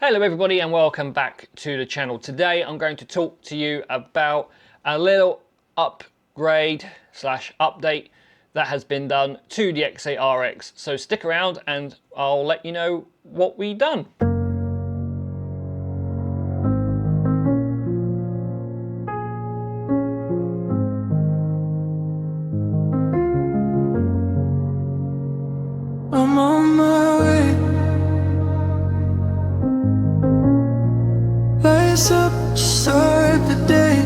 Hello everybody and welcome back to the channel. Today I'm going to talk to you about a little upgrade slash update that has been done to the X8R-X. So stick around and I'll let you know what we've done. I'm on my way. Lace up to start the day.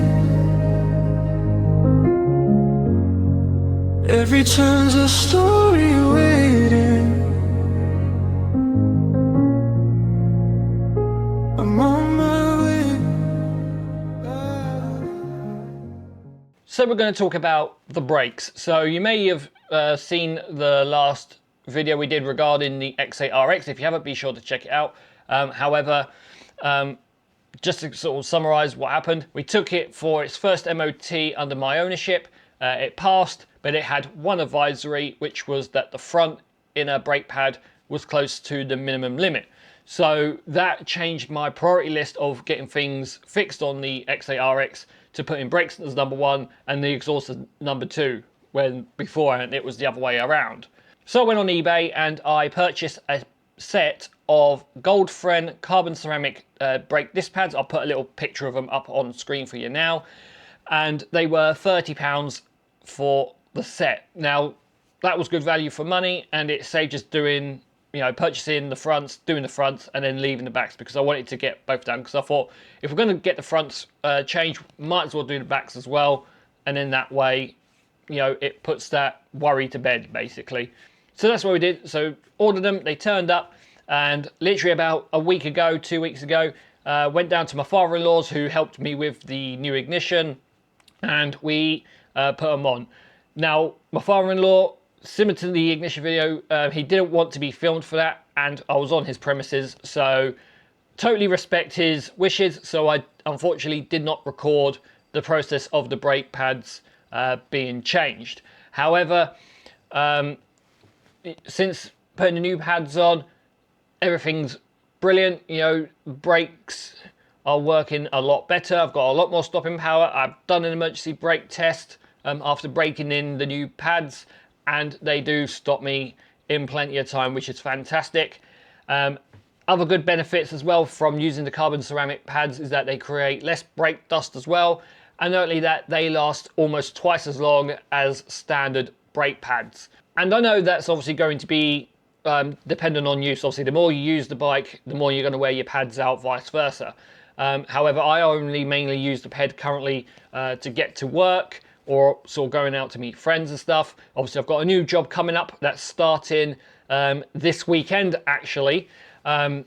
Every turn's a story waiting. I'm on my way. So we're going to talk about the brakes. So you may have seen the last video we did regarding the X8R-X. If you haven't, be sure to check it out. Just to sort of summarize what happened, we took it for its first MOT under my ownership. It passed, but it had one advisory, which was that the front inner brake pad was close to the minimum limit. So that changed my priority list of getting things fixed on the X8R-X to put in brakes as number one and the exhaust as number two, when beforehand it was the other way around. So I went on eBay and I purchased a set of Goldfriend carbon ceramic brake disc pads. I'll put a little picture of them up on screen for you now. And they were £30 for the set. Now, that was good value for money, and it saved just doing, purchasing the fronts, doing the fronts, and then leaving the backs, because I wanted to get both done. Because I thought, if we're going to get the fronts changed, might as well do the backs as well. And then that way, it puts that worry to bed, basically. So that's what we did. So ordered them, they turned up, and literally about a week ago, 2 weeks ago, went down to my father-in-law's, who helped me with the new ignition, and we put them on. Now, my father-in-law, similar to the ignition video, he didn't want to be filmed for that, and I was on his premises, so totally respect his wishes. So I unfortunately did not record the process of the brake pads being changed. However, since putting the new pads on, everything's brilliant. Brakes are working a lot better. I've got a lot more stopping power. I've done an emergency brake test after breaking in the new pads, and they do stop me in plenty of time, which is fantastic. Other good benefits as well from using the carbon ceramic pads is that they create less brake dust as well, and not only that, they last almost twice as long as standard brake pads. And I know that's obviously going to be dependent on use. Obviously, the more you use the bike, the more you're going to wear your pads out, vice versa. However, I only mainly use the pad currently to get to work, or sort of going out to meet friends and stuff. Obviously, I've got a new job coming up that's starting this weekend, actually. So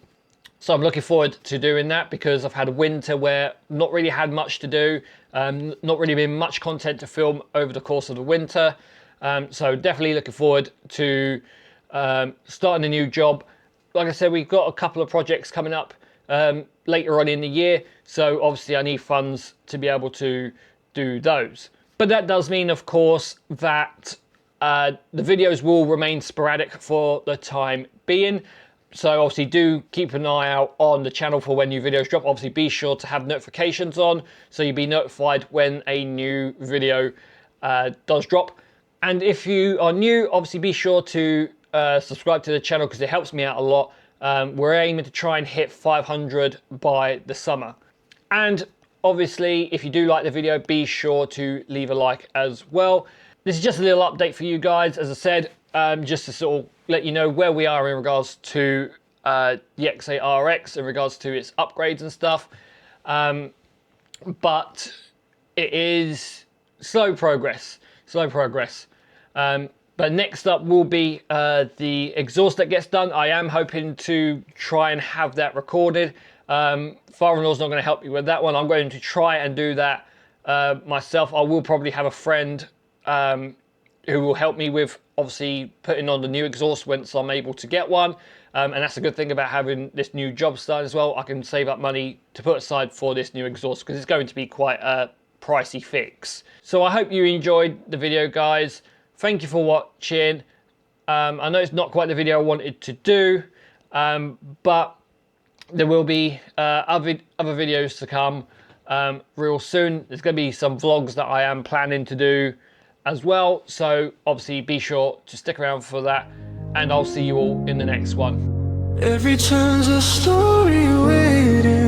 I'm looking forward to doing that, because I've had a winter where not really had much to do, not really been much content to film over the course of the winter. So definitely looking forward to starting a new job. Like I said, we've got a couple of projects coming up later on in the year, so obviously I need funds to be able to do those. But that does mean, of course, that the videos will remain sporadic for the time being. So obviously do keep an eye out on the channel for when new videos drop. Obviously be sure to have notifications on, so you'll be notified when a new video does drop. And if you are new, obviously be sure to subscribe to the channel, because it helps me out a lot. We're aiming to try and hit 500 by the summer. And obviously, if you do like the video, be sure to leave a like as well. This is just a little update for you guys, as I said, just to sort of let you know where we are in regards to the X8R-X, in regards to its upgrades and stuff. But it is slow progress. But next up will be the exhaust that gets done. I am hoping to try and have that recorded. Father-in-law's not going to help me with that one. I'm going to try and do that myself. I will probably have a friend who will help me with, obviously, putting on the new exhaust once I'm able to get one. And that's a good thing about having this new job started as well. I can save up money to put aside for this new exhaust, because it's going to be quite a pricey fix. So I hope you enjoyed the video, guys. Thank you for watching. I know it's not quite the video I wanted to do, but there will be other videos to come real soon. There's going to be some vlogs that I am planning to do as well. So obviously be sure to stick around for that, and I'll see you all in the next one. Every turn's a story waiting.